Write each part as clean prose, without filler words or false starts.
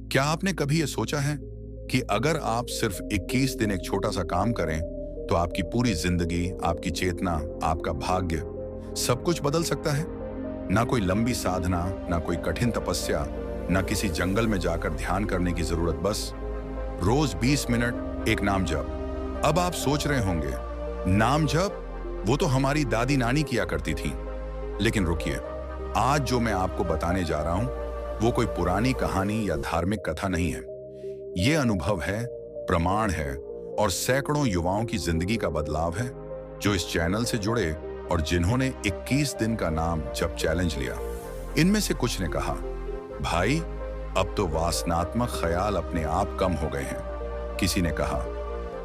क्या आपने कभी ये सोचा है कि अगर आप सिर्फ 21 दिन एक छोटा सा काम करें तो आपकी पूरी जिंदगी, आपकी चेतना, आपका भाग्य सब कुछ बदल सकता है? ना कोई लंबी साधना, ना कोई कठिन तपस्या, ना किसी जंगल में जाकर ध्यान करने की जरूरत, बस रोज 20 मिनट एक नाम जप। अब आप सोच रहे होंगे, नाम जप वो तो हमारी दादी नानी किया करती थी। लेकिन रुकिए, आज जो मैं आपको बताने जा रहा हूं वो कोई पुरानी कहानी या धार्मिक कथा नहीं है। ये अनुभव है, प्रमाण है और सैकड़ों युवाओं की जिंदगी का बदलाव है जो इस चैनल से जुड़े और जिन्होंने 21 दिन का नाम जप चैलेंज लिया। इनमें से कुछ ने कहा, भाई अब तो वासनात्मक ख्याल अपने आप कम हो गए हैं। किसी ने कहा,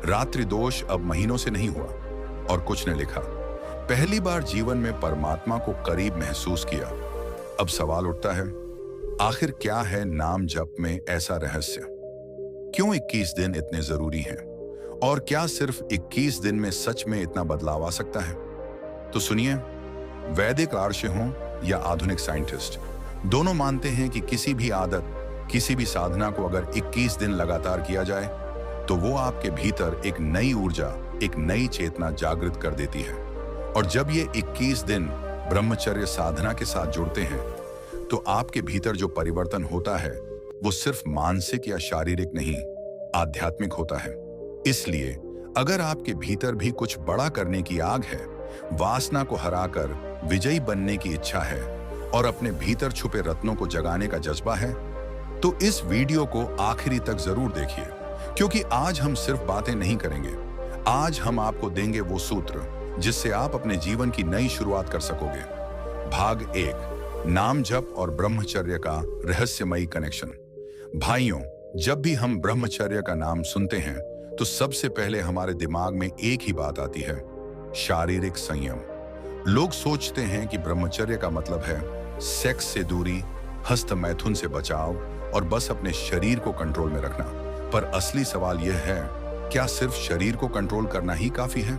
रात्रि दोष अब महीनों से नहीं हुआ। और कुछ ने लिखा, पहली बार जीवन में परमात्मा को करीब महसूस किया। अब सवाल उठता है, आखिर क्या है नाम जप में ऐसा रहस्य? क्यों 21 दिन इतने जरूरी हैं? और क्या सिर्फ 21 दिन में सच में इतना बदलाव आ सकता है? तो सुनिए, वैदिक आर्य हों या आधुनिक साइंटिस्ट, दोनों मानते हैं कि किसी भी आदत, किसी भी साधना को अगर 21 दिन लगातार किया जाए तो वो आपके भीतर एक नई ऊर्जा, एक नई चेतना जागृत कर देती है। और जब ये 21 दिन ब्रह्मचर्य साधना के साथ जुड़ते हैं तो आपके भीतर जो परिवर्तन होता है वो सिर्फ मानसिक या शारीरिक नहीं, आध्यात्मिक होता है। इसलिए अगर आपके भीतर भी कुछ बड़ा करने की आग है, वासना को हराकर विजयी बनने की इच्छा है और अपने भीतर छुपे रत्नों को जगाने का जज्बा है, तो इस वीडियो को आखिरी तक जरूर देखिए, क्योंकि आज हम सिर्फ बातें नहीं करेंगे। आज हम आपको देंगे वो सूत्र जिससे आप अपने जीवन की नई शुरुआत कर सकोगे। भाग 1, नाम जप और ब्रह्मचर्य का रहस्यमयी कनेक्शन। भाइयों, जब भी हम ब्रह्मचर्य का नाम सुनते हैं तो सबसे पहले हमारे दिमाग में एक ही बात आती है, शारीरिक संयम। लोग सोचते हैं कि ब्रह्मचर्य का मतलब है सेक्स से दूरी, हस्त मैथुन से बचाव और बस अपने शरीर को कंट्रोल में रखना। पर असली सवाल यह है, क्या सिर्फ शरीर को कंट्रोल करना ही काफी है?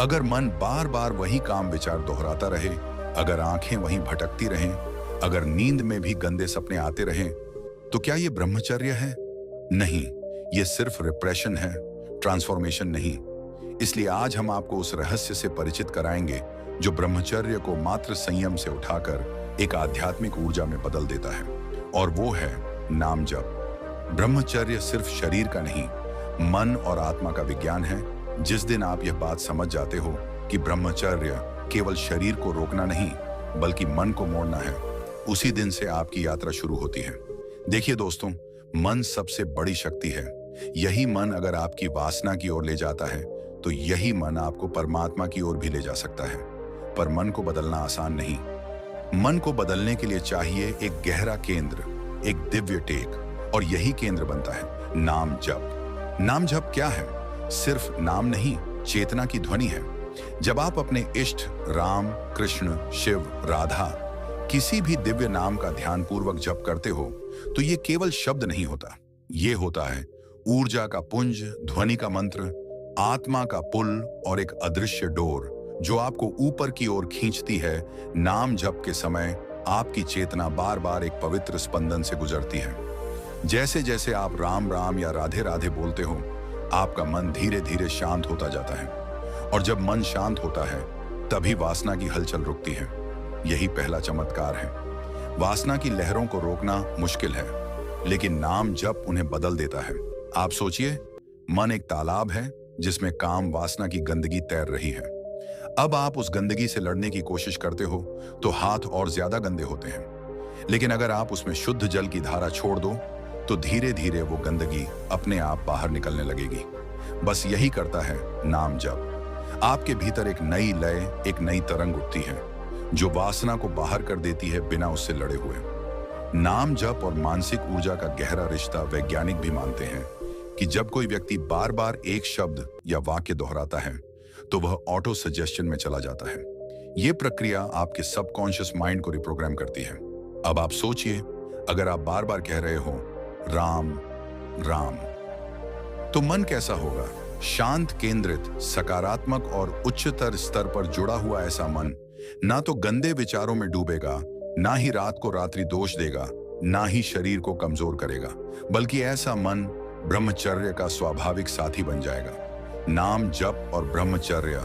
अगर मन बार बार वही काम विचार दोहराता रहे, अगर आंखें वहीं भटकती रहें, अगर नींद में भी गंदे सपने आते रहें, तो क्या ये ब्रह्मचर्य है? नहीं, ये सिर्फ रिप्रेशन है, ट्रांसफॉर्मेशन नहीं। इसलिए आज हम आपको उस रहस्य से परिचित कराएंगे जो ब्रह्मचर्य को मात्र संयम से उठाकर एक आध्यात्मिक ऊर्जा में बदल देता है, और वो है नाम जप। ब्रह्मचर्य सिर्फ शरीर का नहीं, मन और आत्मा का विज्ञान है। जिस दिन आप यह बात समझ जाते हो कि ब्रह्मचर्य केवल शरीर को रोकना नहीं बल्कि मन को मोड़ना है, उसी दिन से आपकी यात्रा शुरू होती है। देखिए दोस्तों, मन सबसे बड़ी शक्ति है। यही मन अगर आपकी वासना की ओर ले जाता है तो यही मन आपको परमात्मा की ओर भी ले जा सकता है। पर मन को बदलना आसान नहीं। मन को बदलने के लिए चाहिए एक गहरा केंद्र, एक दिव्य टेक, और यही केंद्र बनता है नाम जप। नाम जप क्या है? सिर्फ नाम नहीं, चेतना की ध्वनि है। जब आप अपने इष्ट राम, कृष्ण, शिव, राधा किसी भी दिव्य नाम का ध्यानपूर्वक जप करते हो तो ये केवल शब्द नहीं होता, ये होता है ऊर्जा का पुंज, ध्वनि का मंत्र, आत्मा का पुल और एक अदृश्य डोर जो आपको ऊपर की ओर खींचती है। नाम जप के समय आपकी चेतना बार बार एक पवित्र स्पंदन से गुजरती है। जैसे जैसे आप राम राम या राधे राधे बोलते हो, आपका मन धीरे धीरे शांत होता जाता है, और जब मन शांत होता है तभी वासना की हलचल रुकती है। यही पहला चमत्कार है। वासना की लहरों को रोकना मुश्किल है, लेकिन नाम जप उन्हें बदल देता है। आप सोचिए, मन एक तालाब है जिसमें काम वासना की गंदगी तैर रही है। अब आप उस गंदगी से लड़ने की कोशिश करते हो तो हाथ और ज्यादा गंदे होते हैं, लेकिन अगर आप उसमें शुद्ध जल की धारा छोड़ दो तो धीरे धीरे वो गंदगी अपने आप बाहर निकलने लगेगी। बस यही करता है नाम जप। आपके भीतर एक नई लय, एक नई तरंग उठती है जो वासना को बाहर कर देती है बिना उससे लड़े हुए। नाम जप और मानसिक ऊर्जा का गहरा रिश्ता वैज्ञानिक भी मानते हैं कि जब कोई व्यक्ति बार बार एक शब्द या वाक्य दोहराता है तो वह ऑटो सजेशन में चला जाता है। यह प्रक्रिया आपके सबकॉन्शियस माइंड को रिप्रोग्राम करती है। अब आप सोचिए, अगर आप बार बार कह रहे हो राम राम, तो मन कैसा होगा? शांत, केंद्रित, सकारात्मक और उच्चतर स्तर पर जुड़ा हुआ ऐसा मन ना तो गंदे विचारों में डूबेगा, ना ही रात को रात्रि दोष देगा, ना ही शरीर को कमजोर करेगा, बल्कि ऐसा मन ब्रह्मचर्य का स्वाभाविक साथी बन जाएगा। नाम जप और ब्रह्मचर्य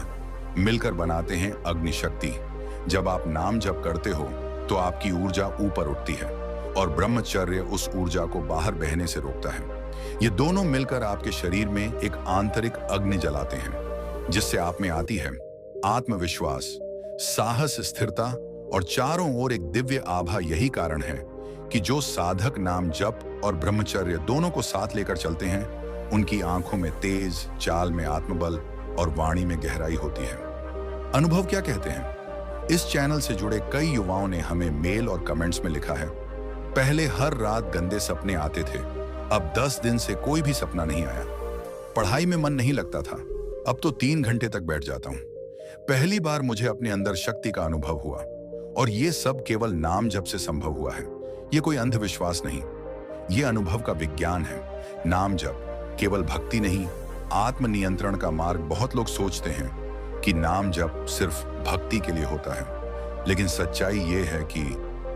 मिलकर बनाते हैं अग्नि शक्ति। जब आप नाम जप करते हो तो आपकी ऊर्जा ऊपर उठती है और ब्रह्मचर्य उस ऊर्जा को बाहर बहने से रोकता है। ये दोनों मिलकर आपके शरीर में एक आंतरिक अग्नि जलाते हैं, जिससे आप में आती है आत्मविश्वास, साहस, स्थिरता और चारों ओर एक दिव्य आभा। यही कारण है कि जो साधक नाम जप और ब्रह्मचर्य दोनों को साथ लेकर चलते हैं, उनकी आंखों में तेज, चाल में आत्मबल और वाणी में गहराई होती है। अनुभव क्या कहते हैं? इस चैनल से जुड़े कई युवाओं ने हमें मेल और कमेंट्स में लिखा है, पहले हर रात गंदे सपने आते थे, अब 10 दिन से कोई भी सपना नहीं आया। पढ़ाई में मन नहीं लगता था, अब तो 3 घंटे तक बैठ जाता हूं। पहली बार मुझे अपने अंदर शक्ति का अनुभव हुआ, और ये सब केवल नाम जप से संभव हुआ है। ये कोई अंधविश्वास नहीं, ये अनुभव का विज्ञान है। नाम जप केवल भक्ति नहीं, आत्मनियंत्रण का मार्ग। बहुत लोग सोचते हैं कि नाम जप सिर्फ भक्ति के लिए होता है, लेकिन सच्चाई ये है कि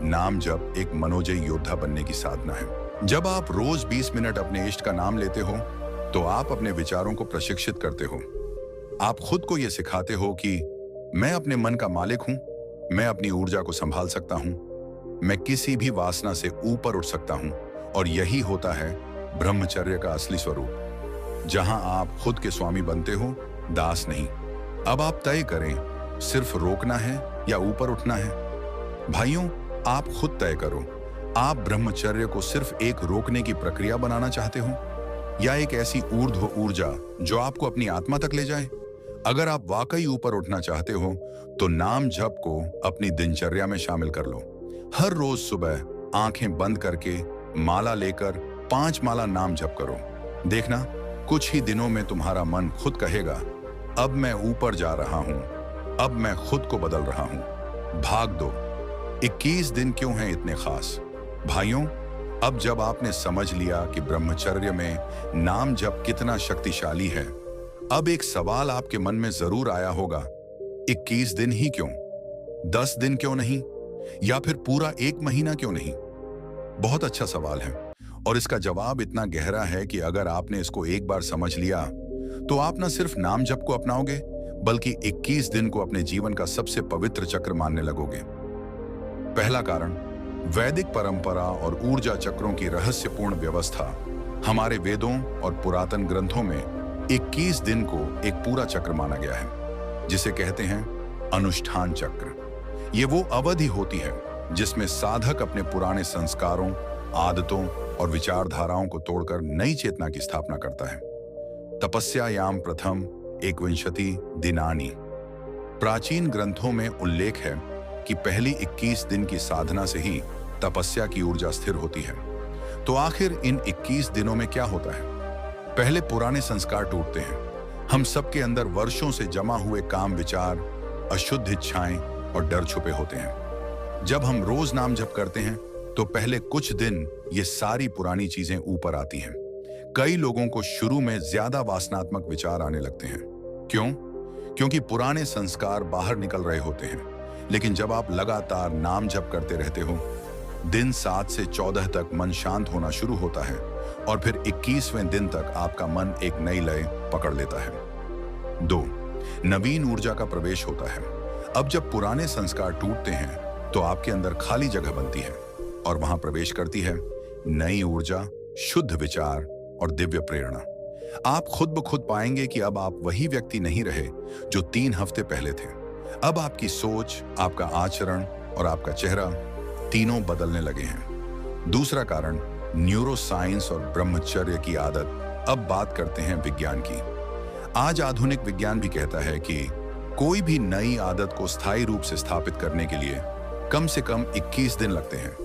नाम जप एक मनोजयी योद्धा बनने की साधना है। जब आप रोज 20 मिनट अपने इष्ट का नाम लेते हो, तो आप अपने विचारों को प्रशिक्षित करते हो। आप खुद को यह सिखाते हो कि मैं अपने मन का मालिक हूं, मैं अपनी ऊर्जा को संभाल सकता हूं, मैं किसी भी वासना से ऊपर उठ सकता हूं। और यही होता है ब्रह्मचर्य का असली स्वरूप, जहां आप खुद के स्वामी बनते हो, दास नहीं। अब आप तय करें, सिर्फ रोकना है या ऊपर उठना है। भाइयों, आप खुद तय करो, आप ब्रह्मचर्य को सिर्फ एक रोकने की प्रक्रिया बनाना चाहते हो, या एक ऐसी ऊर्ध्व ऊर्जा जो आपको अपनी आत्मा तक ले जाए। अगर आप वाकई ऊपर उठना चाहते हो, तो नाम जप को अपनी दिनचर्या में शामिल कर लो। हर रोज सुबह आंखें बंद करके माला लेकर 5 माला नाम जप करो। देखना, कुछ ही दिनों में तुम्हारा मन खुद कहेगा, अब मैं ऊपर जा रहा हूं, अब मैं खुद को बदल रहा हूं। भाग दो। 21 दिन क्यों हैं इतने खास? भाइयों, अब जब आपने समझ लिया कि ब्रह्मचर्य में नाम जप कितना शक्तिशाली है, अब एक सवाल आपके मन में जरूर आया होगा, 21 दिन ही क्यों? 10 दिन क्यों नहीं? या फिर पूरा 1 महीना क्यों नहीं? बहुत अच्छा सवाल है, और इसका जवाब इतना गहरा है कि अगर आपने इसको एक बार समझ लिया, तो आप न सिर्फ नाम जप को अपनाओगे, बल्कि 21 दिन को अपने जीवन का सबसे पवित्र चक्र मानने लगोगे। पहला कारण, वैदिक परंपरा और ऊर्जा चक्रों की रहस्यपूर्ण व्यवस्था। हमारे वेदों और पुरातन ग्रंथों में 21 दिन को एक पूरा चक्र माना गया है, जिसे कहते हैं अनुष्ठान चक्र। ये वो अवधि होती है जिसमें साधक अपने पुराने संस्कारों, आदतों और विचारधाराओं को तोड़कर नई चेतना की स्थापना करता है। तपस्यायाम प्रथम 21 दिनानि। प्राचीन ग्रंथों में उल्लेख है कि पहली 21 दिन की साधना से ही तपस्या की ऊर्जा स्थिर होती है। तो आखिर इन 21 दिनों में क्या होता है? पहले पुराने संस्कार टूटते हैं। हम सबके अंदर वर्षों से जमा हुए काम, विचार, अशुद्ध इच्छाएं और डर छुपे होते हैं। जब हम रोज नाम जप करते हैं, तो पहले कुछ दिन ये सारी पुरानी चीजें ऊपर आती हैं। कई लोगों को शुरू में ज्यादा वासनात्मक विचार आने लगते हैं। क्यों? क्योंकि पुराने संस्कार बाहर निकल रहे होते हैं। लेकिन जब आप लगातार नाम जप करते रहते हो, दिन 7 से 14 तक मन शांत होना शुरू होता है, और फिर 21वें दिन तक आपका मन एक नई लय पकड़ लेता है। 2, नवीन ऊर्जा का प्रवेश होता है। अब जब पुराने संस्कार टूटते हैं, तो आपके अंदर खाली जगह बनती है, और वहां प्रवेश करती है नई ऊर्जा, शुद्ध विचार और दिव्य प्रेरणा। आप खुद ब खुद पाएंगे कि अब आप वही व्यक्ति नहीं रहे जो 3 हफ्ते पहले थे। अब आपकी सोच, आपका आचरण और आपका चेहरा तीनों बदलने लगे हैं। दूसरा कारण, न्यूरोसाइंस और ब्रह्मचर्य की आदत। अब बात करते हैं विज्ञान की। आज आधुनिक विज्ञान भी कहता है कि कोई भी नई आदत को स्थायी रूप से स्थापित करने के लिए कम से कम 21 दिन लगते हैं।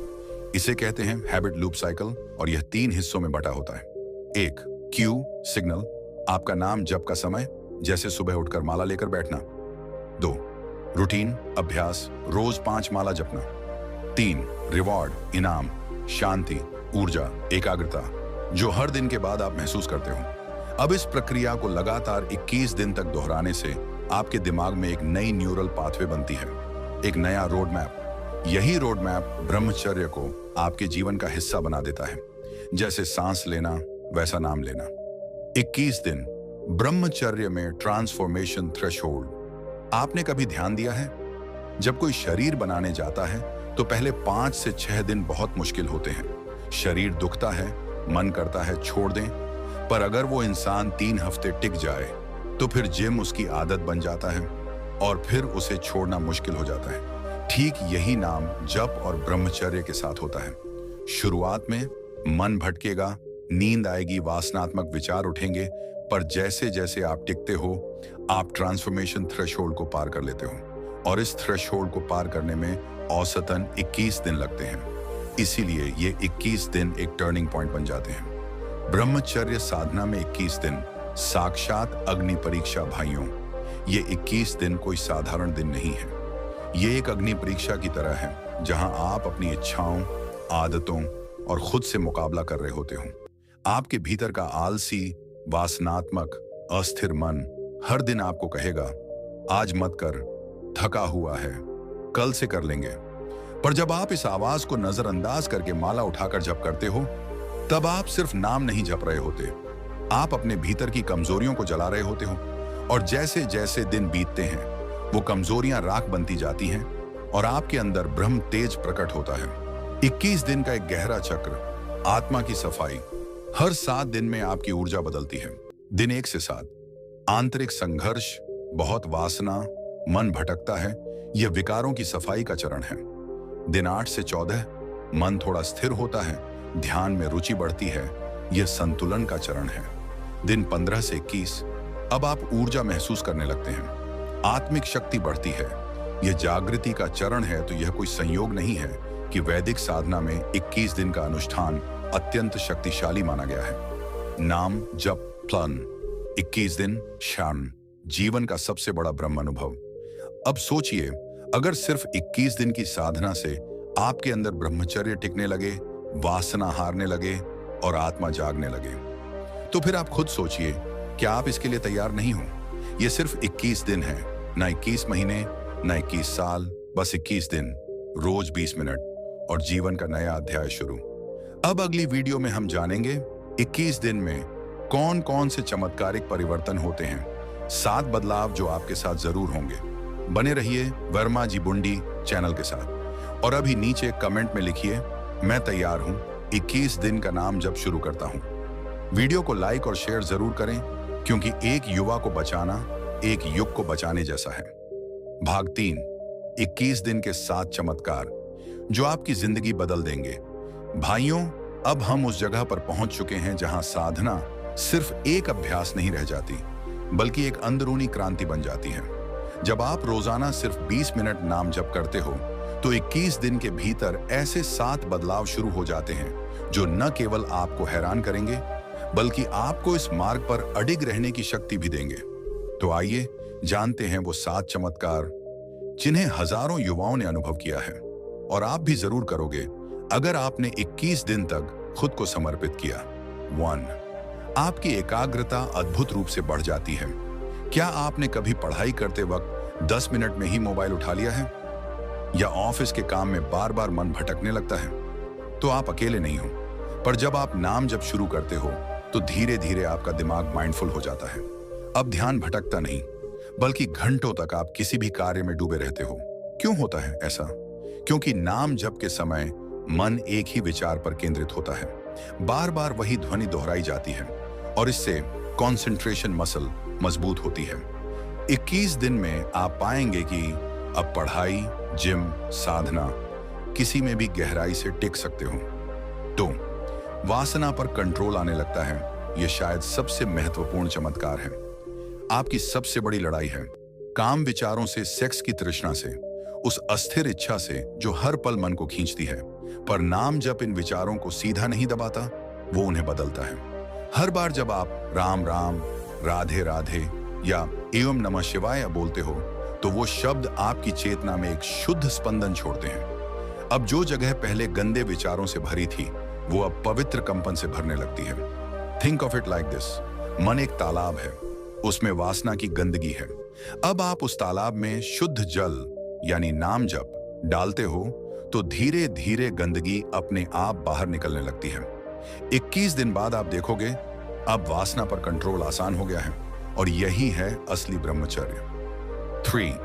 इसे कहते हैं हैबिट लूप साइकिल, और यह 3 हिस्सों में बटा होता है। 1, क्यू सिग्नल, आपका नाम जप का समय, जैसे सुबह उठकर माला लेकर बैठना। 2, रूटीन अभ्यास, रोज 5 माला जपना। 3, रिवॉर्ड इनाम, शांति, ऊर्जा, एकाग्रता, जो हर दिन के बाद आप महसूस करते हो। अब इस प्रक्रिया को लगातार 21 दिन तक दोहराने से आपके दिमाग में एक नई न्यूरल पाथवे बनती है, एक नया रोड मैप। यही रोड मैप ब्रह्मचर्य को आपके जीवन का हिस्सा बना देता है। जैसे सांस लेना वैसा नाम लेना। 21 दिन ब्रह्मचर्य में ट्रांसफॉर्मेशन थ्रेशोल्ड। आपने कभी ध्यान दिया है, जब कोई शरीर बनाने जाता है तो पहले 5 से 6 दिन बहुत मुश्किल होते हैं। शरीर दुखता है, मन करता है छोड़ दें, पर अगर वो इंसान 3 हफ्ते टिक जाए तो फिर जिम उसकी आदत बन जाता है और फिर उसे छोड़ना मुश्किल हो जाता है। ठीक यही नाम जप और ब्रह्मचर्य के साथ होता है। शुरुआत में मन भटकेगा, नींद आएगी, वासनात्मक विचार उठेंगे, पर जैसे जैसे आप टिकते हो आप ट्रांसफॉर्मेशन थ्रेशोल्ड को पार कर लेते हो और इस थ्रेशोल्ड को पार करने में औसतन 21 दिन लगते हैं। इसीलिए ये 21 दिन एक टर्निंग पॉइंट बन जाते हैं। ब्रह्मचर्य साधना में 21 दिन साक्षात अग्नि परीक्षा भाइयों। ये 21 दिन कोई साधारण दिन नहीं है। ये एक अग्नि परीक्षा की तरह है जहां आप अपनी इच्छाओं, आदतों और खुद से मुकाबला कर रहे होते हो। आपके भीतर का आलसी, वासनात्मक, अस्थिर मन हर दिन आपको कहेगा, आज मत कर, थका हुआ है, कल से कर लेंगे। पर जब आप इस आवाज को नजरअंदाज करके माला उठाकर जप करते हो, तब आप सिर्फ नाम नहीं जप रहे होते, आप अपने भीतर की कमजोरियों को जला रहे होते हो। और जैसे जैसे दिन बीतते हैं वो कमजोरियां राख बनती जाती हैं और आपके अंदर ब्रह्म तेज प्रकट होता है। 21 दिन का एक गहरा चक्र, आत्मा की सफाई। हर 7 दिन में आपकी ऊर्जा बदलती है। दिन 1 से 7 आंतरिक संघर्ष, बहुत वासना, मन भटकता है, यह विकारों की सफाई का चरण है। दिन 8 से 14 मन थोड़ा स्थिर होता है, ध्यान में रुचि बढ़ती है, यह संतुलन का चरण है। दिन 15 से 21 अब आप ऊर्जा महसूस करने लगते हैं, आत्मिक शक्ति बढ़ती है, यह जागृति का चरण है। तो यह कोई संयोग नहीं है कि वैदिक साधना में 21 दिन का अनुष्ठान अत्यंत शक्तिशाली माना गया है। नाम जप प्लन 21 दिन क्षण, जीवन का सबसे बड़ा ब्रह्म अनुभव। अब सोचिए, अगर सिर्फ 21 दिन की साधना से आपके अंदर ब्रह्मचर्य टिकने लगे, वासना हारने लगे और आत्मा जागने लगे, तो फिर आप खुद सोचिए, क्या आप इसके लिए तैयार नहीं हो? ये सिर्फ 21 दिन है, ना 21 महीने, ना 21 साल, बस 21 दिन, रोज 20 मिनट और जीवन का नया अध्याय शुरू। अब अगली वीडियो में हम जानेंगे 21 दिन में कौन कौन से चमत्कारिक परिवर्तन होते हैं, 7 बदलाव जो आपके साथ जरूर होंगे। बने रहिए वर्मा जी बुंडी चैनल के साथ और अभी नीचे कमेंट में लिखिए, मैं तैयार हूं, 21 दिन का नाम जब शुरू करता हूं। वीडियो को लाइक और शेयर जरूर करें, क्योंकि एक युवा को बचाना एक युग को बचाने जैसा है। भाग 3, 21 दिन के 7 चमत्कार जो आपकी जिंदगी बदल देंगे। भाइयों, अब हम उस जगह पर पहुंच चुके हैं जहां साधना सिर्फ एक अभ्यास नहीं रह जाती, बल्कि एक अंदरूनी क्रांति बन जाती है। जब आप रोजाना सिर्फ 20 मिनट नाम जप करते हो तो 21 दिन के भीतर ऐसे 7 बदलाव शुरू हो जाते हैं जो न केवल आपको हैरान करेंगे, बल्कि आपको इस मार्ग पर अडिग रहने की शक्ति भी देंगे। तो आइए जानते हैं वो 7 चमत्कार जिन्हें हजारों युवाओं ने अनुभव किया है और आप भी जरूर करोगे अगर आपने 21 दिन तक खुद को समर्पित किया। 1, आपकी एकाग्रता अद्भुत रूप से बढ़ जाती है। क्या आपने कभी पढ़ाई करते वक्त 10 मिनट में ही मोबाइल उठा लिया है, या ऑफिस के काम में बार बार मन भटकने लगता है? तो आप अकेले नहीं हो, पर जब आप नाम जप शुरू करते हो तो धीरे धीरे आपका दिमाग माइंडफुल हो जाता है। अब ध्यान भटकता नहीं, बल्कि घंटों तक आप किसी भी कार्य में डूबे रहते हो। क्यों होता है ऐसा? क्योंकि नाम जप के समय मन एक ही विचार पर केंद्रित होता है, बार बार वही ध्वनि दोहराई जाती है और इससे कंसंट्रेशन मसल मजबूत होती है। 21 दिन में आप पाएंगे कि अब पढ़ाई, जिम, साधना किसी में भी गहराई से टिक सकते हो। तो वासना पर कंट्रोल आने लगता है। यह शायद सबसे महत्वपूर्ण चमत्कार है। आपकी सबसे बड़ी लड़ाई है काम विचारों से, सेक्स की तृष्णा से, उस अस्थिर इच्छा से जो हर पल मन को खींचती है। पर नाम जप इन विचारों को सीधा नहीं दबाता, वो उन्हें बदलता है। हर बार जब आप राम राम, राधे राधे या एवं नमः शिवाय बोलते हो तो वो शब्द आपकी चेतना में एक शुद्ध स्पंदन छोड़ते हैं। अब जो जगह पहले गंदे विचारों से भरी थी वो अब पवित्र कंपन से भरने लगती है। Think of it like this, मन एक तालाब है, उसमें वासना की गंदगी है। अब आप उस तालाब में शुद्ध जल यानी नाम जप डालते हो तो धीरे धीरे गंदगी अपने आप बाहर निकलने लगती है। 21 दिन बाद आप देखोगे अब वासना पर कंट्रोल आसान हो गया है और यही है असली ब्रह्मचर्य। 3.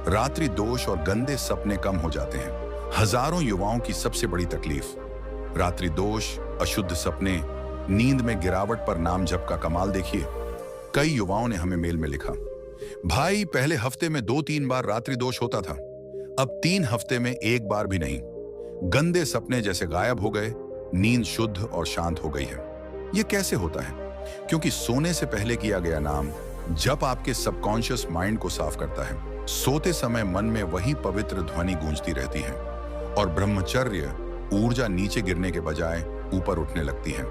रात्रि दोष और गंदे सपने कम हो जाते हैं। हजारों युवाओं की सबसे बड़ी तकलीफ रात्रि दोष, अशुद्ध सपने, नींद में गिरावट पर नाम जप का कमाल देखिए। कई युवाओं ने हमें मेल में लिखा, भाई पहले हफ्ते में 2-3 बार रात्रि दोष होता था, अब 3 हफ्ते में 1 बार भी नहीं। गंदे सपने जैसे गायब हो गए, नींद शुद्ध और शांत हो गई है। यह कैसे होता है? क्योंकि सोने से पहले किया गया नाम जप आपके सबकॉन्शियस माइंड को साफ करता है। सोते समय मन में वही पवित्र ध्वनि गूंजती रहती है और ब्रह्मचर्य ऊर्जा नीचे गिरने के बजाय ऊपर उठने लगती है।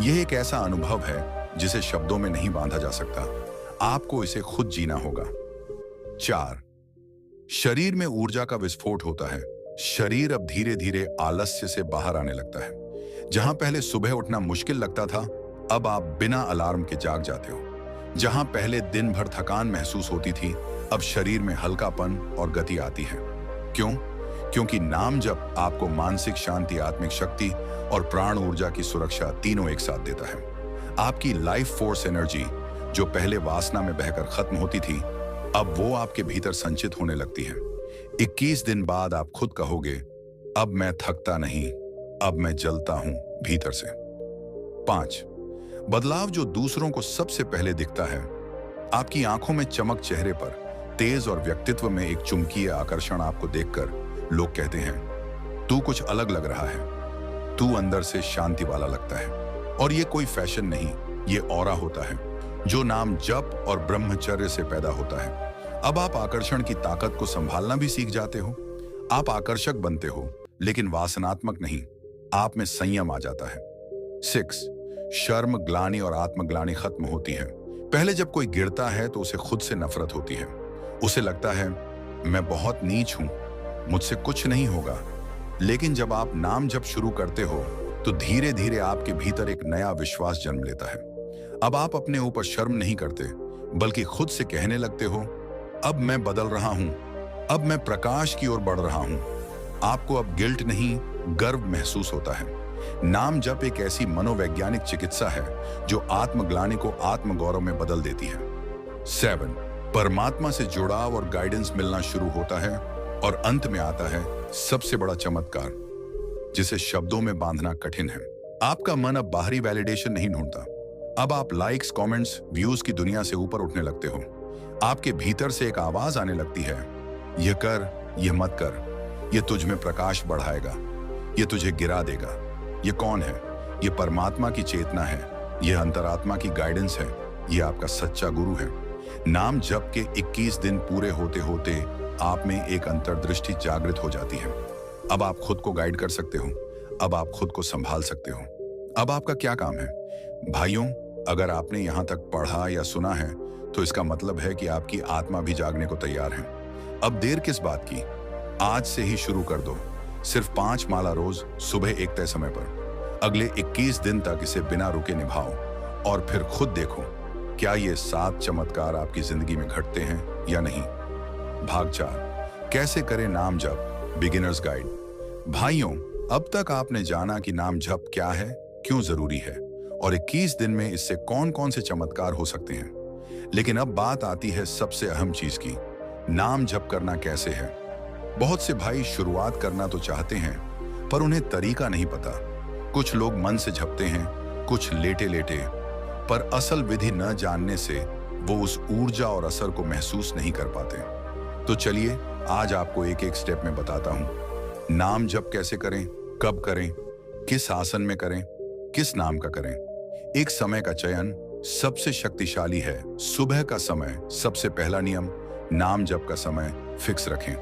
यह एक ऐसा अनुभव है जिसे शब्दों में नहीं बांधा जा सकता, आपको इसे खुद जीना होगा। 4. शरीर में ऊर्जा का विस्फोट होता है। शरीर अब धीरे धीरे आलस्य से बाहर आने लगता है। जहां पहले सुबह उठना मुश्किल लगता था, अब आप बिना अलार्म के जाग जाते हो। जहां पहले दिन भर थकान महसूस होती थी, अब शरीर में हल्कापन और गति आती है। क्यों? क्योंकि नाम जप आपको मानसिक शांति, आत्मिक शक्ति और प्राण ऊर्जा की सुरक्षा तीनों एक साथ देता है। आपकी लाइफ फोर्स एनर्जी जो पहले वासना में बहकर खत्म होती थी, अब वो आपके भीतर संचित होने लगती है। 21 दिन बाद आप खुद कहोगे, अब मैं थकता नहीं, अब मैं जलता हूं भीतर से। 5. बदलाव जो दूसरों को सबसे पहले दिखता है। आपकी आंखों में चमक, चेहरे पर तेज और व्यक्तित्व में एक चुंबकीय आकर्षण। आपको देखकर लोग कहते हैं, तू कुछ अलग लग रहा है, तू अंदर से शांति वाला लगता है। और ये कोई फैशन नहीं, ये ऑरा होता है जो नाम जप और ब्रह्मचर्य से पैदा होता है। अब आप आकर्षण की ताकत को संभालना भी सीख जाते हो। आप आकर्षक बनते हो लेकिन वासनात्मक नहीं, आप में संयम आ जाता है। 6. शर्म, ग्लानि और आत्मग्लानि खत्म होती है। पहले जब कोई गिरता है तो उसे खुद से नफरत होती है। उसे लगता है मैं बहुत नीच हूं, मुझसे कुछ नहीं होगा। लेकिन जब आप नाम जप शुरू करते हो तो धीरे धीरे आपके भीतर एक नया विश्वास जन्म लेता है। अब आप अपने ऊपर शर्म नहीं करते, बल्कि खुद से कहने लगते हो, अब मैं बदल रहा हूं, अब मैं प्रकाश की ओर बढ़ रहा हूं। आपको अब गिल्ट नहीं, गर्व महसूस होता है। नाम जप एक ऐसी मनोवैज्ञानिक चिकित्सा है जो आत्मग्लानि को आत्मगौरव में बदल देती है। 7. परमात्मा से जुड़ाव और गाइडेंस मिलना शुरू होता है और अंत में आता है सबसे बड़ा चमत्कार, जिसे शब्दों में बांधना कठिन है। आपका मन अब बाहरी वैलिडेशन नहीं ढूंढता। अब आप लाइक्स, कमेंट्स, व्यूज की दुनिया से ऊपर उठने लगते हो। आपके भीतर से एक आवाज आने लगती है, यह कर, यह मत कर, यह तुझ में प्रकाश बढ़ाएगा, यह तुझे गिरा देगा। यह कौन है? यह परमात्मा की चेतना है, यह अंतरात्मा की गाइडेंस है, यह आपका सच्चा गुरु है। नाम जप के 21 दिन पूरे होते होते आप में एक अंतर्दृष्टि जागृत हो जाती है। अब आप खुद को गाइड कर सकते हो, अब आप खुद को संभाल सकते हो। अब आपका क्या काम है? भाइयों, अगर आपने यहां तक पढ़ा या सुना है तो इसका मतलब है कि आपकी आत्मा भी जागने को तैयार है। अब देर किस बात की? आज से ही शुरू कर दो। सिर्फ 5 माला रोज, सुबह एक तय समय पर। अगले 21 दिन तक इसे बिना रुके निभाओ और फिर खुद देखो क्या ये 7 चमत्कार आपकी जिंदगी में घटते हैं या नहीं। भाग 4, कैसे करें नाम जप, बिगिनर्स गाइड। भाइयों, अब तक आपने जाना कि नाम जप क्या है, क्यों जरूरी है और 21 दिन में इससे कौन कौन से चमत्कार हो सकते हैं। लेकिन अब बात आती है सबसे अहम चीज की, नाम जप करना कैसे है। बहुत से भाई शुरुआत करना तो चाहते हैं पर उन्हें तरीका नहीं पता। कुछ लोग मन से जपते हैं, कुछ लेटे लेटे, पर असल विधि न जानने से वो उस ऊर्जा और असर को महसूस नहीं कर पाते। तो चलिए आज आपको एक एक स्टेप में बताता हूं। नाम जप कैसे करें, कब करें, किस आसन में करें, किस नाम का करें। एक समय का चयन सबसे शक्तिशाली है। सुबह का समय सबसे पहला नियम, नाम जप का समय फिक्स रखें।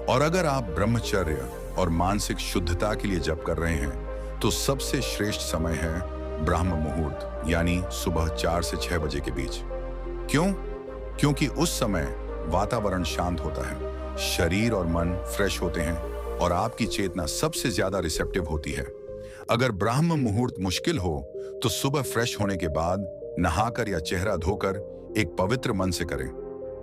और अगर आप ब्रह्मचर्य और मानसिक शुद्धता के लिए जप कर रहे हैं तो सबसे श्रेष्ठ समय है ब्रह्म मुहूर्त, यानी सुबह 4 से 6 बजे के बीच। क्यों? क्योंकि उस समय वातावरण शांत होता है, शरीर और मन फ्रेश होते हैं और आपकी चेतना सबसे ज्यादा रिसेप्टिव होती है। अगर ब्रह्म मुहूर्त मुश्किल हो तो सुबह फ्रेश होने के बाद नहाकर या चेहरा धोकर एक पवित्र मन से करें।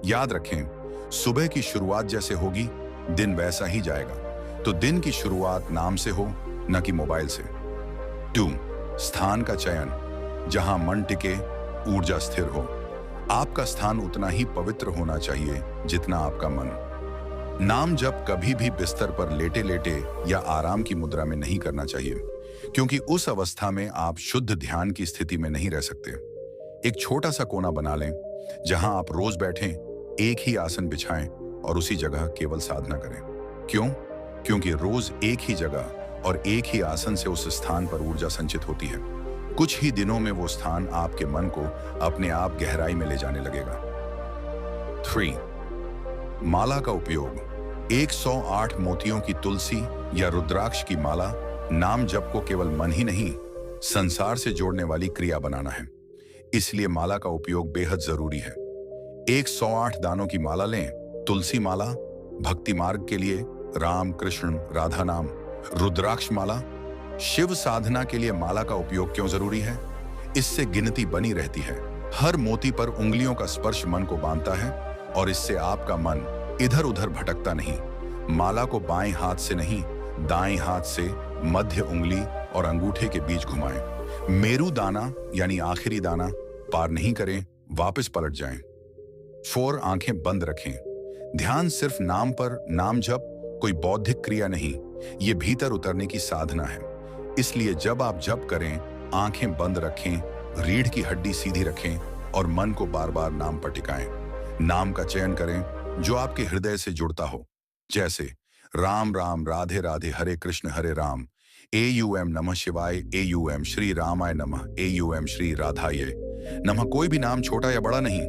याद रखें, सुबह की शुरुआत जैसे होगी दिन वैसा ही जाएगा। तो दिन की शुरुआत नाम से हो, न कि मोबाइल से। 2. स्थान का चयन, जहां मन टिके, ऊर्जा स्थिर हो। आपका स्थान उतना ही पवित्र होना चाहिए जितना आपका मन। नाम जप कभी भी बिस्तर पर लेटे लेटे या आराम की मुद्रा में नहीं करना चाहिए, क्योंकि उस अवस्था में आप शुद्ध ध्यान की स्थिति में नहीं रह सकते। एक छोटा सा कोना बना लें जहां आप रोज बैठें, एक ही आसन बिछाएं और उसी जगह केवल साधना करें। क्यों? क्योंकि रोज एक ही जगह और एक ही आसन से उस स्थान पर ऊर्जा संचित होती है। कुछ ही दिनों में वो स्थान आपके मन को अपने आप गहराई में ले जाने लगेगा। 3. माला का उपयोग। 108 मोतियों की तुलसी या रुद्राक्ष की माला नाम जप को केवल मन ही नहीं, संसार से जोड़ने वाली क्रिया बनाना है। इसलिए माला का उपयोग बेहद जरूरी है। 108 दानों की माला लें। तुलसी माला भक्ति मार्ग के लिए, राम कृष्ण राधा नाम। रुद्राक्ष माला शिव साधना के लिए। माला का उपयोग क्यों जरूरी है? इससे गिनती बनी रहती है। हर मोती पर उंगलियों का स्पर्श मन को बांधता है और इससे आपका मन इधर उधर भटकता नहीं। माला को बाएं हाथ से नहीं, दाएं हाथ से मध्य उंगली और अंगूठे के बीच घुमाएं। मेरू दाना यानी आखिरी दाना पार नहीं करें, वापस पलट जाएं। 4. आंखें बंद रखें। ध्यान सिर्फ नाम पर, नाम जप कोई बौद्धिक क्रिया नहीं, ये भीतर उतरने की साधना है। इसलिए जब आप जप करें, आंखें बंद रखें, रीढ़ की हड्डी सीधी रखें और मन को बार बार नाम पर टिकाएं। नाम का चयन करें जो आपके हृदय से जुड़ता हो, जैसे राम राम, राधे राधे, हरे कृष्ण हरे राम, AUM नमः शिवाय, AUM श्री रामाय नमः, AUM श्री राधाय नमः। कोई भी नाम छोटा या बड़ा नहीं,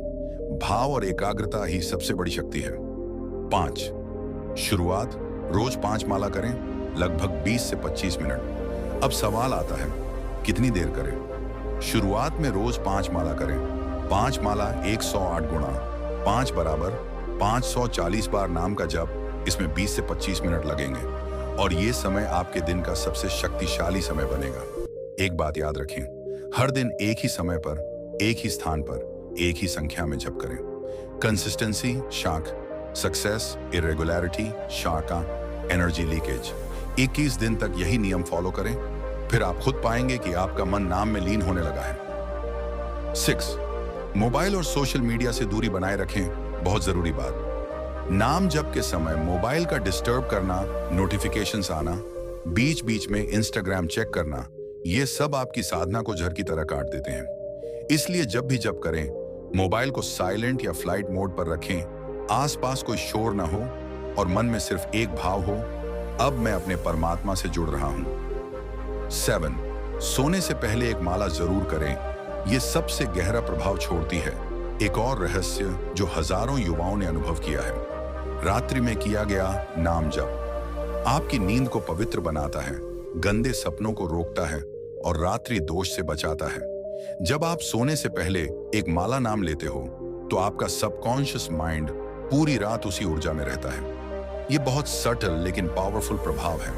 भाव और एकाग्रता ही सबसे बड़ी शक्ति है। 5. शुरुआत। रोज 5 माला करें, लगभग 20 से 25 मिनट। अब सवाल आता है, कितनी देर करें? शुरुआत में रोज 5 माला करें। 5 माला 108 गुणा 5 बराबर 540 बार नाम का जप। इसमें 20 से 25 मिनट लगेंगे और ये समय आपके दिन का सबसे शक्तिशाली समय बनेगा। एक बात याद रखें, हर दिन एक ही समय पर, एक ही स्थान पर, एक ही संख्या में जप करें। कंसिस्टेंसी शाख, सक्सेस इरेगुलरिटी शाखा, एनर्जी लीकेज। 21 दिन तक यही नियम फॉलो करें, फिर आप खुद पाएंगे कि आपका मन नाम में लीन होने लगा है। 6. मोबाइल और सोशल मीडिया से दूरी बनाए रखें। बहुत जरूरी बात, नाम जप के समय मोबाइल का डिस्टर्ब करना, नोटिफिकेशंस आना, बीच बीच में इंस्टाग्राम चेक करना, ये सब आपकी साधना को जहर की तरह काट देते हैं। इसलिए जब भी जप करें, मोबाइल को साइलेंट या फ्लाइट मोड पर रखें, आसपास कोई शोर ना हो और मन में सिर्फ एक भाव हो, अब मैं अपने परमात्मा से जुड़ रहा हूं। 7. सोने से पहले एक माला जरूर करें, यह सबसे गहरा प्रभाव छोड़ती है। एक और रहस्य जो हजारों युवाओं ने अनुभव किया है, रात्रि में किया गया नाम जप आपकी नींद को पवित्र बनाता है, गंदे सपनों को रोकता है और रात्रि दोष से बचाता है। जब आप सोने से पहले एक माला नाम लेते हो तो आपका सबकॉन्शियस माइंड पूरी रात उसी ऊर्जा में रहता है। ये बहुत सटल लेकिन पावरफुल प्रभाव है,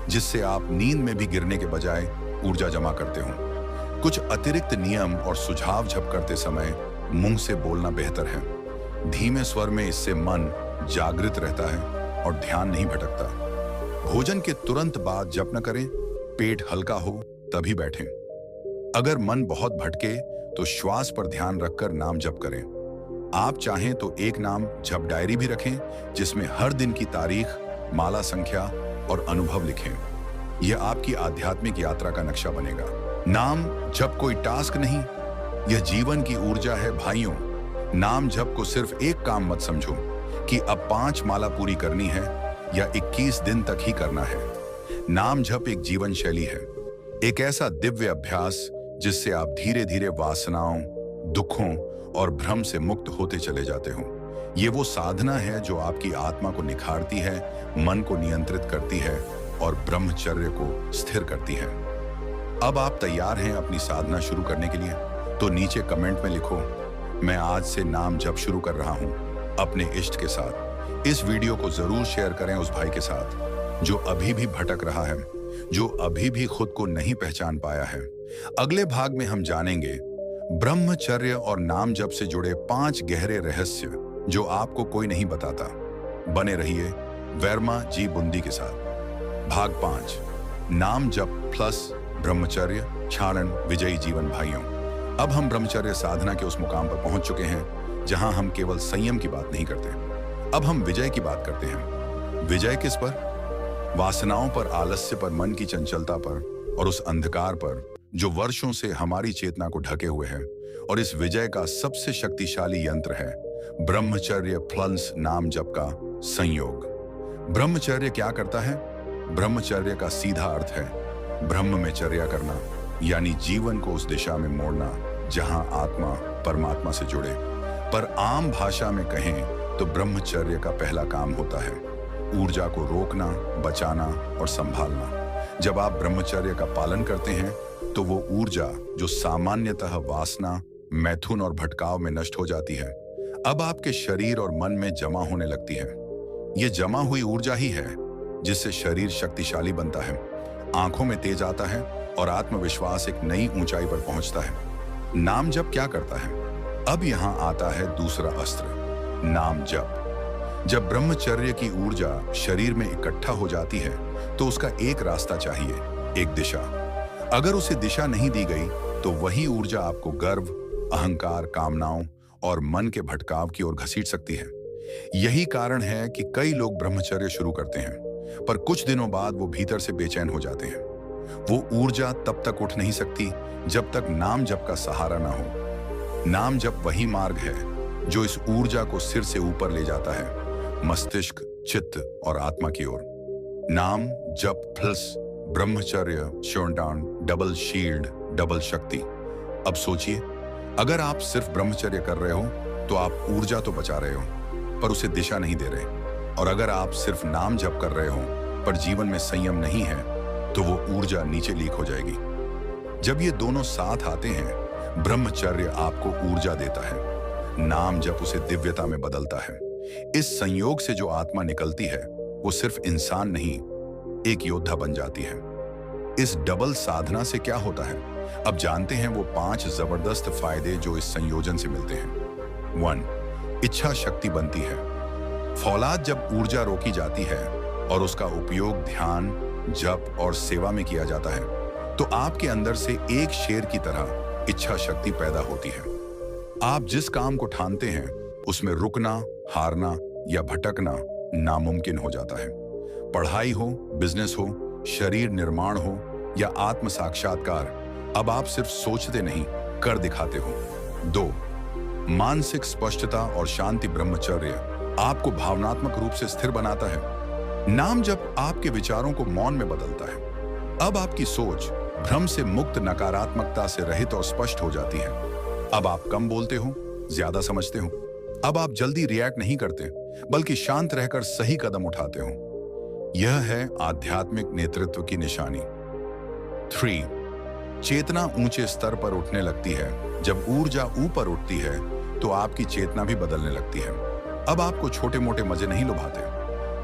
जिससे आप नींद में भी गिरने के बजाय ऊर्जा जमा करते हो। कुछ अतिरिक्त नियम और सुझाव जप करते समय मुंह से बोलना बेहतर है। धीमे स्वर में, इससे मन जागृत रहता है और ध्यान नहीं भटकता। भोजन के तुरंत बाद जप न करें, पेट हल्का हो तभी बैठें। अगर मन बहुत भटके तो श्वास पर ध्यान रखकर नाम जप करें। आप चाहें तो एक नाम जप डायरी भी रखें, जिसमें हर दिन की तारीख, माला संख्या और अनुभव लिखें। यह आपकी आध्यात्मिक यात्रा का नक्शा बनेगा। नाम जप कोई टास्क नहीं, यह जीवन की ऊर्जा है भाइयों। नाम जप को सिर्फ एक काम मत समझो कि अब 5 माला पूरी करनी है या 21 दिन तक ही करना है। नाम जप एक जीवन शैली है, एक ऐसा दिव्य अभ्यास जिससे आप धीरे धीरे वासनाओं, दुखों और भ्रम से मुक्त होते चले जाते हो। ये वो साधना है जो आपकी आत्मा को निखारती है, मन को नियंत्रित करती है और ब्रह्मचर्य को स्थिर करती है। अब आप तैयार हैं अपनी साधना शुरू करने के लिए? तो नीचे कमेंट में लिखो, मैं आज से नाम जप शुरू कर रहा हूं अपने इष्ट के साथ। इस वीडियो को जरूर शेयर करें उस भाई के साथ जो अभी भी भटक रहा है, जो अभी भी खुद को नहीं पहचान पाया है। अगले भाग में हम जानेंगे ब्रह्मचर्य और नाम जप से जुड़े 5 गहरे रहस्य जो आपको कोई नहीं बताता। बने रहिए वर्मा जी बुंदी के साथ। भाग 5, नाम जप प्लस ब्रह्मचर्य क्षारण विजयी जीवन। भाइयों, अब हम ब्रह्मचर्य साधना के उस मुकाम पर पहुंच चुके हैं जहां हम केवल संयम की बात नहीं करते, अब हम विजय की बात करते हैं। विजय किस पर? वासनाओं पर, आलस्य पर, मन की चंचलता पर और उस अंधकार पर जो वर्षों से हमारी चेतना को ढके हुए है। और इस विजय का सबसे शक्तिशाली यंत्र है ब्रह्मचर्य प्लस नाम जप का संयोग। ब्रह्मचर्य क्या करता है? ब्रह्मचर्य का सीधा अर्थ है ब्रह्म में चर्या करना, यानी जीवन को उस दिशा में मोड़ना जहां आत्मा परमात्मा से जुड़े। पर आम भाषा में कहें तो ब्रह्मचर्य का पहला काम होता है ऊर्जा को रोकना, बचाना और संभालना। जब आप ब्रह्मचर्य का पालन करते हैं तो वो ऊर्जा जो सामान्यतः वासना, मैथुन और भटकाव में नष्ट हो जाती है, अब आपके शरीर और मन में जमा होने लगती है। ये जमा हुई ऊर्जा ही है जिससे शरीर शक्तिशाली बनता है, आंखों में तेज आता है और आत्मविश्वास एक नई ऊंचाई पर पहुंचता है। नाम जप क्या करता है? अब यहां आता है दूसरा अस्त्र, नाम जप। जब ब्रह्मचर्य की ऊर्जा शरीर में इकट्ठा हो जाती है तो उसका एक रास्ता चाहिए, एक दिशा। अगर उसे दिशा नहीं दी गई तो वही ऊर्जा आपको गर्व, अहंकार, कामनाओं और मन के भटकाव की ओर घसीट सकती है। यही कारण है कि कई लोग ब्रह्मचर्य शुरू करते हैं पर कुछ दिनों बाद वो भीतर से बेचैन हो जाते हैं। वो ऊर्जा तब तक उठ नहीं सकती जब तक नाम जप का सहारा ना हो। नाम जप वही मार्ग है जो इस ऊर्जा को सिर से ऊपर ले जाता है, मस्तिष्क, चित्त और आत्मा की ओर। नाम जप प्लस ब्रह्मचर्य शोंडान, डबल शील्ड, डबल शक्ति। अब सोचिए, अगर आप सिर्फ ब्रह्मचर्य कर रहे हो तो आप ऊर्जा तो बचा रहे हो पर उसे दिशा नहीं दे रहे, और अगर आप सिर्फ नाम जप कर रहे हो पर जीवन में संयम नहीं है तो वो ऊर्जा नीचे लीक हो जाएगी। जब ये दोनों साथ आते हैं, ब्रह्मचर्य आपको ऊर्जा देता है, नाम जप उसे दिव्यता में बदलता है। इस संयोग से जो आत्मा निकलती है वो सिर्फ इंसान नहीं, एक योद्धा बन जाती है। इस डबल साधना से क्या होता है? अब जानते हैं वो 5 जबरदस्त फायदे जो इस संयोजन से मिलते हैं। 1. इच्छा शक्ति बनती है। फौलाद जब ऊर्जा रोकी जाती है और उसका उपयोग ध्यान, जप और सेवा में किया जाता है तो आपके अंदर से एक शेर की तरह इच्छा शक्ति पैदा होती है। आप जिस काम को ठानते हैं उसमें रुकना, हारना या भटकना नामुमकिन हो जाता है। पढ़ाई हो, बिजनेस हो, शरीर निर्माण हो या आत्म साक्षात्कार, अब आप सिर्फ सोचते नहीं, कर दिखाते हो। 2. मानसिक स्पष्टता और शांति। ब्रह्मचर्य आपको भावनात्मक रूप से स्थिर बनाता है। नाम जप आपके विचारों को मौन में बदलता है। अब आपकी सोच भ्रम से मुक्त, नकारात्मकता से रहित और स्पष्ट हो जाती है। अब आप कम बोलते हो, ज्यादा समझते हो। अब आप जल्दी रिएक्ट नहीं करते बल्कि शांत रहकर सही कदम उठाते हो। यह है आध्यात्मिक नेतृत्व की निशानी। 3. चेतना ऊंचे स्तर पर उठने लगती है। जब ऊर्जा ऊपर उठती है तो आपकी चेतना भी बदलने लगती है। अब आपको छोटे मोटे मजे नहीं लुभाते,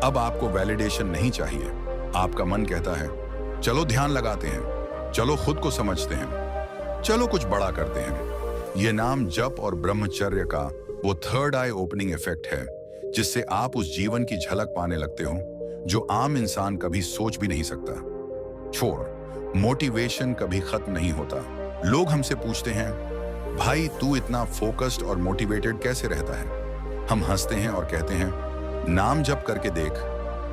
अब आपको वैलिडेशन नहीं चाहिए। आपका मन कहता है चलो ध्यान लगाते हैं, चलो खुद को समझते हैं, चलो कुछ बड़ा करते हैं। यह नाम जप और ब्रह्मचर्य का वो थर्ड आई ओपनिंग इफेक्ट है जिससे आप उस जीवन की झलक पाने लगते हो जो आम इंसान कभी सोच भी नहीं सकता। 4. मोटिवेशन कभी खत्म नहीं होता। लोग हमसे पूछते हैं भाई तू इतना फोकस्ड और मोटिवेटेड कैसे रहता है? हम हंसते हैं और कहते हैं नाम जप करके देख,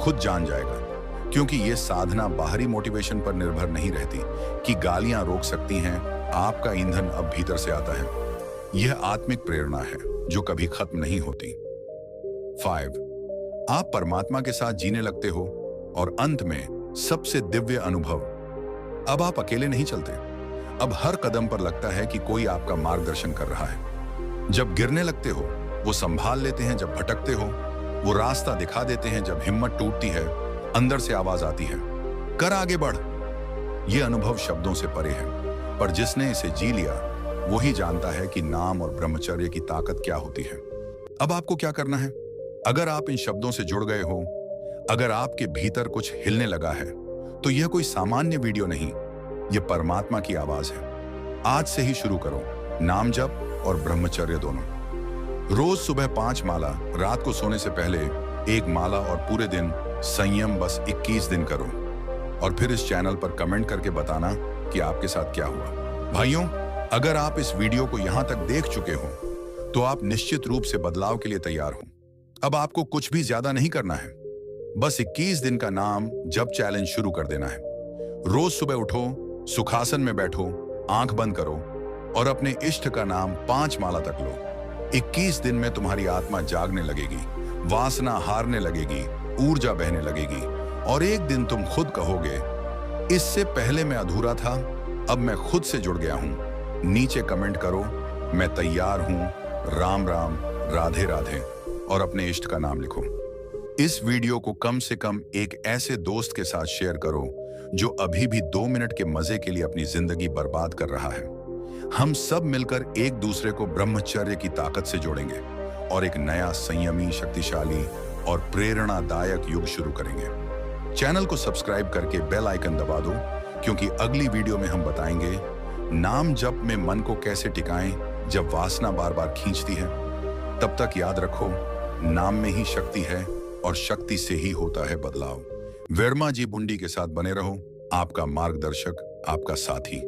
खुद जान जाएगा। क्योंकि ये साधना बाहरी मोटिवेशन पर निर्भर नहीं रहती कि गालियां रोक सकती हैं, आपका ईंधन अब भीतर से आता है। यह आत्मिक प्रेरणा है जो कभी खत्म नहीं होती। 5. आप परमात्मा के साथ जीने लगते हो और अंत में सबसे दिव्य अनुभव, अब आप अकेले नहीं चलते। अब हर कदम पर लगता है कि कोई आपका मार्गदर्शन कर रहा है। जब गिरने लगते हो वो संभाल लेते हैं, जब भटकते हो वो रास्ता दिखा देते हैं, जब हिम्मत टूटती है अंदर से आवाज आती है कर आगे बढ़। ये अनुभव शब्दों से परे है पर जिसने इसे जी लिया वही जानता है कि नाम और ब्रह्मचर्य की ताकत क्या होती है। अब आपको क्या करना है? अगर आप इन शब्दों से जुड़ गए हो, अगर आपके भीतर कुछ हिलने लगा है तो यह कोई सामान्य वीडियो नहीं, यह परमात्मा की आवाज है। आज से ही शुरू करो नाम जप और ब्रह्मचर्य दोनों। रोज सुबह 5 माला, रात को सोने से पहले 1 माला और पूरे दिन संयम बस 21 दिन करो। और फिर इस चैनल पर कमेंट करके बताना कि आपके साथ क्या हुआ। भाइयों, अगर आप इस वीडियो को यहां तक देख चुके हो तो आप निश्चित रूप से बदलाव के लिए तैयार हो। अब आपको कुछ भी ज्यादा नहीं करना है, बस 21 दिन का नाम जप चैलेंज शुरू कर देना है। रोज सुबह उठो, सुखासन में बैठो, आंख बंद करो और अपने इष्ट का नाम 5 माला तक लो। 21 दिन में तुम्हारी आत्मा जागने लगेगी, वासना हारने लगेगी, ऊर्जा बहने लगेगी और एक दिन तुम खुद कहोगे, इससे पहले मैं अधूरा था, अब मैं खुद से जुड़ गया हूं। नीचे कमेंट करो, मैं तैयार हूं, राम राम, राधे राधे और अपने इष्ट का नाम लिखो। इस वीडियो को कम से कम एक ऐसे दोस्त के साथ शेयर करो जो अभी भी 2 मिनट के मजे के लिए अपनी जिंदगी बर्बाद कर रहा है। हम सब मिलकर एक दूसरे को ब्रह्मचर्य की ताकत से जोड़ेंगे और एक नया संयमी, शक्तिशाली और प्रेरणादायक युग शुरू करेंगे। चैनल को सब्सक्राइब करके बेल आइकन दबा दो, क्योंकि अगली वीडियो में हम बताएंगे नाम जप में मन को कैसे टिकाएं जब वासना बार बार खींचती है। तब तक याद रखो, नाम में ही शक्ति है और शक्ति से ही होता है बदलाव। वर्मा जी बुंडी के साथ बने रहो, आपका मार्गदर्शक, आपका साथी।